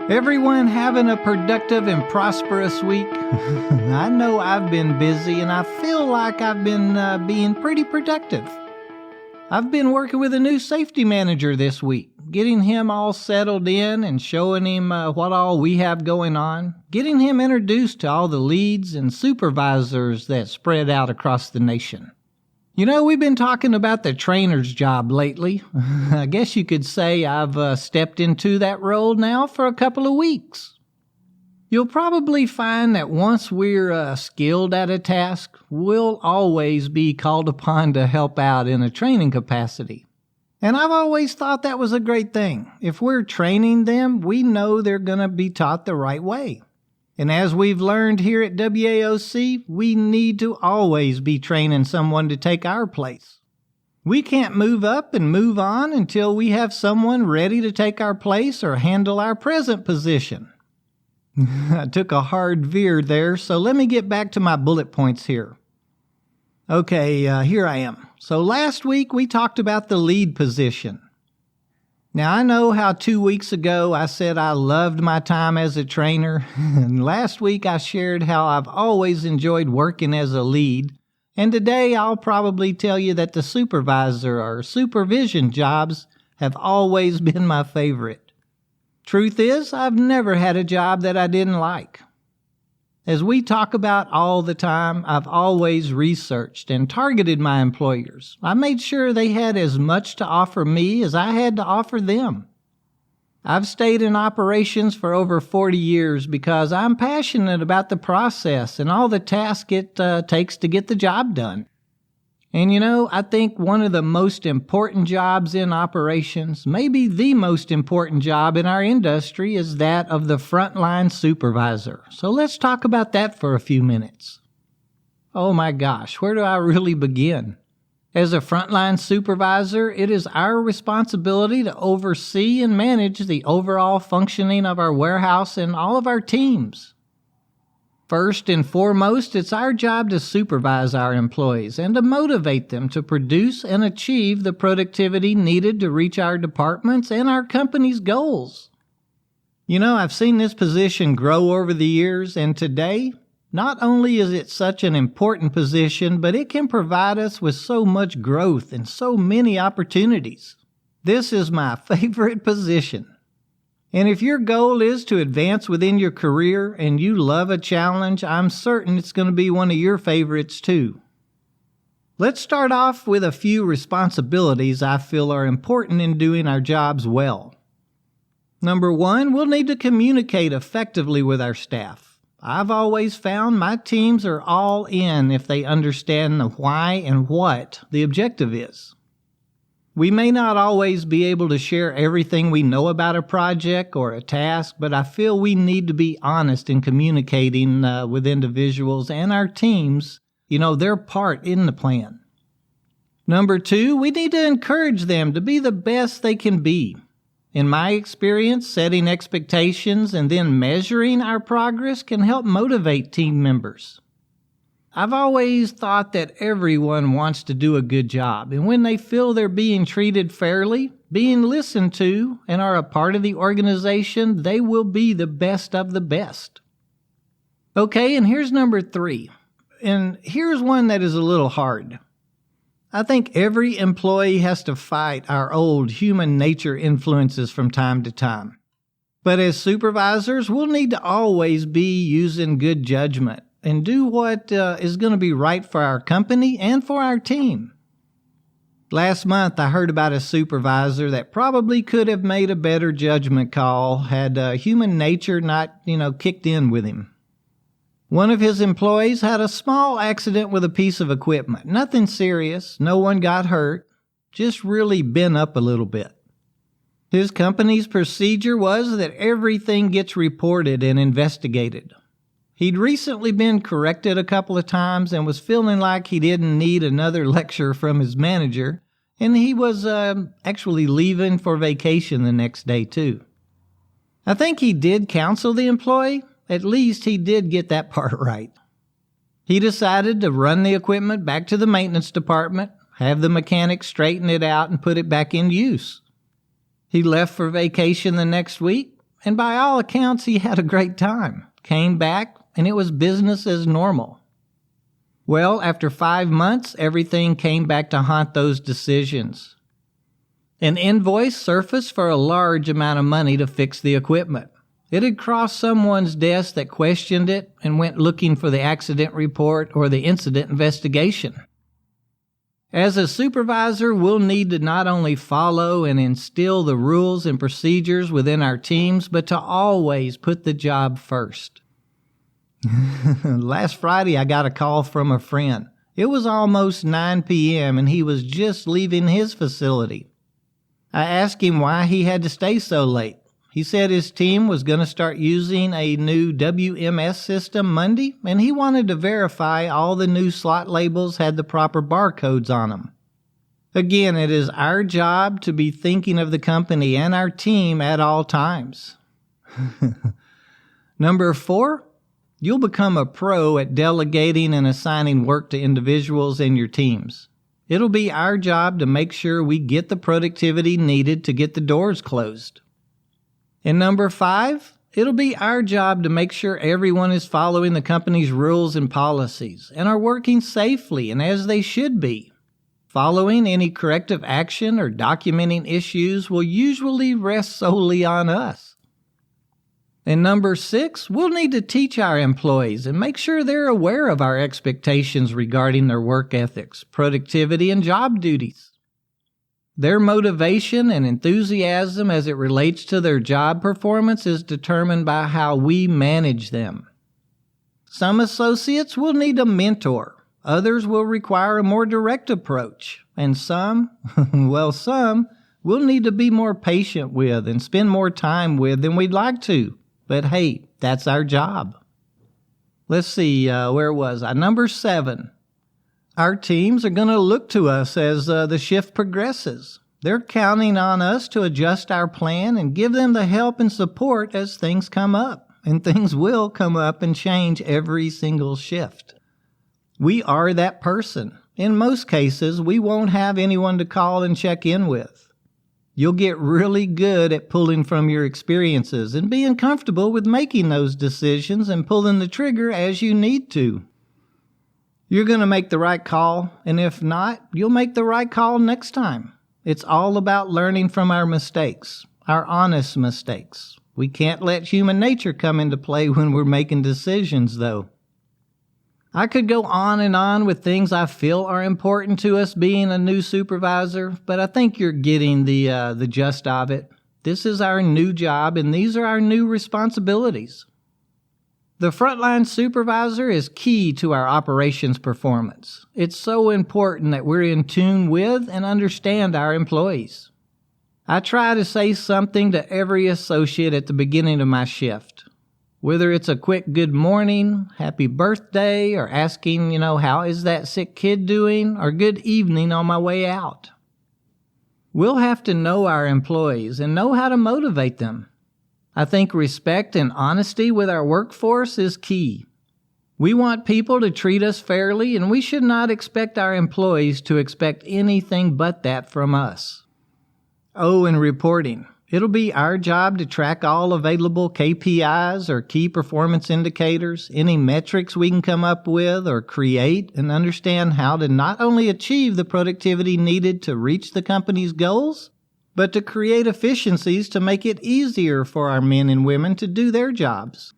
Everyone having a productive and prosperous week? I know I've been busy and I feel like I've been being pretty productive. I've been working with a new safety manager this week, getting him all settled in and showing him what all we have going on, getting him introduced to all the leads and supervisors that spread out across the nation. You know, we've been talking about the trainer's job lately. I guess you could say I've stepped into that role now for a couple of weeks. You'll probably find that once we're skilled at a task, we'll always be called upon to help out in a training capacity. And I've always thought that was a great thing. If we're training them, we know they're going to be taught the right way. And as we've learned here at WAOC, we need to always be training someone to take our place. We can't move up and move on until we have someone ready to take our place or handle our present position. I took a hard veer there, so let me get back to my bullet points here. Okay, here I am. So last week we talked about the lead position. Now, I know how 2 weeks ago I said I loved my time as a trainer, and last week I shared how I've always enjoyed working as a lead, and today I'll probably tell you that the supervisor or supervision jobs have always been my favorite. Truth is, I've never had a job that I didn't like. As we talk about all the time, I've always researched and targeted my employers. I made sure they had as much to offer me as I had to offer them. I've stayed in operations for over 40 years because I'm passionate about the process and all the tasks it takes to get the job done. And you know, I think one of the most important jobs in operations, maybe the most important job in our industry, is that of the frontline supervisor. So let's talk about that for a few minutes. Oh my gosh, where do I really begin? As a frontline supervisor, it is our responsibility to oversee and manage the overall functioning of our warehouse and all of our teams. First and foremost, it's our job to supervise our employees and to motivate them to produce and achieve the productivity needed to reach our departments and our company's goals. You know, I've seen this position grow over the years, and today, not only is it such an important position, but it can provide us with so much growth and so many opportunities. This is my favorite position. And if your goal is to advance within your career and you love a challenge, I'm certain it's going to be one of your favorites too. Let's start off with a few responsibilities I feel are important in doing our jobs well. Number one, we'll need to communicate effectively with our staff. I've always found my teams are all in if they understand the why and what the objective is. We may not always be able to share everything we know about a project or a task, but I feel we need to be honest in communicating with individuals and our teams, their part in the plan. Number two, we need to encourage them to be the best they can be. In my experience, setting expectations and then measuring our progress can help motivate team members. I've always thought that everyone wants to do a good job, and when they feel they're being treated fairly, being listened to, and are a part of the organization, they will be the best of the best. Okay, and here's number three, and here's one that is a little hard. I think every employee has to fight our old human nature influences from time to time. But as supervisors, we'll need to always be using good judgment and do what is going to be right for our company and for our team. Last month, I heard about a supervisor that probably could have made a better judgment call had human nature not, kicked in with him. One of his employees had a small accident with a piece of equipment. Nothing serious, no one got hurt, just really bent up a little bit. His company's procedure was that everything gets reported and investigated. He'd recently been corrected a couple of times and was feeling like he didn't need another lecture from his manager, and he was actually leaving for vacation the next day too. I think he did counsel the employee. At least he did get that part right. He decided to run the equipment back to the maintenance department, have the mechanic straighten it out and put it back in use. He left for vacation the next week, and by all accounts he had a great time. Came back, and it was business as normal. Well, after 5 months, everything came back to haunt those decisions. An invoice surfaced for a large amount of money to fix the equipment. It had crossed someone's desk that questioned it and went looking for the accident report or the incident investigation. As a supervisor, we'll need to not only follow and instill the rules and procedures within our teams, but to always put the job first. Last Friday, I got a call from a friend. It was almost 9 p.m. and he was just leaving his facility. I asked him why he had to stay so late. He said his team was going to start using a new WMS system Monday, and he wanted to verify all the new slot labels had the proper barcodes on them. Again, it is our job to be thinking of the company and our team at all times. Number 4, you'll become a pro at delegating and assigning work to individuals in your teams. It'll be our job to make sure we get the productivity needed to get the doors closed. And number 5, it'll be our job to make sure everyone is following the company's rules and policies and are working safely and as they should be. Following any corrective action or documenting issues will usually rest solely on us. And number 6, we'll need to teach our employees and make sure they're aware of our expectations regarding their work ethics, productivity, and job duties. Their motivation and enthusiasm as it relates to their job performance is determined by how we manage them. Some associates will need a mentor. Others will require a more direct approach. And some we'll need to be more patient with and spend more time with than we'd like to. But hey, that's our job. Let's see, where was I? Number 7. Our teams are going to look to us as the shift progresses. They're counting on us to adjust our plan and give them the help and support as things come up. And things will come up and change every single shift. We are that person. In most cases, we won't have anyone to call and check in with. You'll get really good at pulling from your experiences and being comfortable with making those decisions and pulling the trigger as you need to. You're going to make the right call, and if not, you'll make the right call next time. It's all about learning from our mistakes, our honest mistakes. We can't let human nature come into play when we're making decisions, though. I could go on and on with things I feel are important to us being a new supervisor, but I think you're getting the gist of it. This is our new job, and these are our new responsibilities. The frontline supervisor is key to our operations performance. It's so important that we're in tune with and understand our employees. I try to say something to every associate at the beginning of my shift. Whether it's a quick good morning, happy birthday, or asking, how is that sick kid doing, or good evening on my way out. We'll have to know our employees and know how to motivate them. I think respect and honesty with our workforce is key. We want people to treat us fairly, and we should not expect our employees to expect anything but that from us. Oh, and reporting. It'll be our job to track all available KPIs or key performance indicators, any metrics we can come up with or create, and understand how to not only achieve the productivity needed to reach the company's goals, but to create efficiencies to make it easier for our men and women to do their jobs.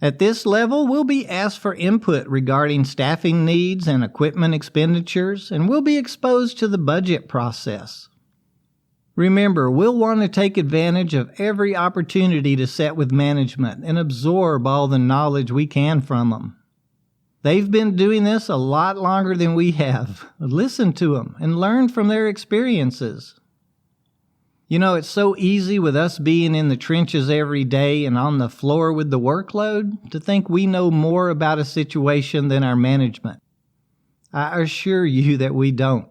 At this level, we'll be asked for input regarding staffing needs and equipment expenditures, and we'll be exposed to the budget process. Remember, we'll want to take advantage of every opportunity to sit with management and absorb all the knowledge we can from them. They've been doing this a lot longer than we have. Listen to them and learn from their experiences. It's so easy with us being in the trenches every day and on the floor with the workload to think we know more about a situation than our management. I assure you that we don't.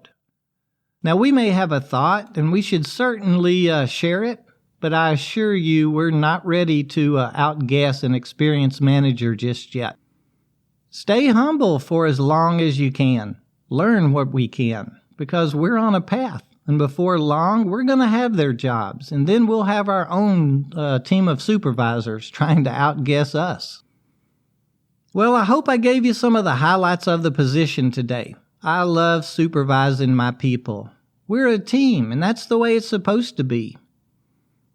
Now, we may have a thought, and we should certainly share it, but I assure you we're not ready to outguess an experienced manager just yet. Stay humble for as long as you can. Learn what we can, because we're on a path. And before long, we're going to have their jobs, and then we'll have our own team of supervisors trying to outguess us. Well, I hope I gave you some of the highlights of the position today. I love supervising my people. We're a team, and that's the way it's supposed to be.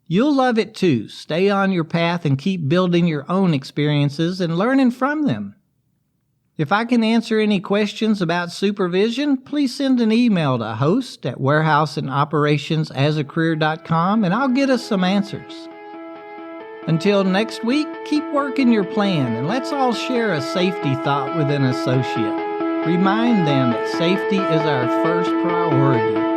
You'll love it too. Stay on your path and keep building your own experiences and learning from them. If I can answer any questions about supervision, please send an email to host@warehouseandoperationsasacareer.com and I'll get us some answers. Until next week, keep working your plan and let's all share a safety thought with an associate. Remind them that safety is our first priority.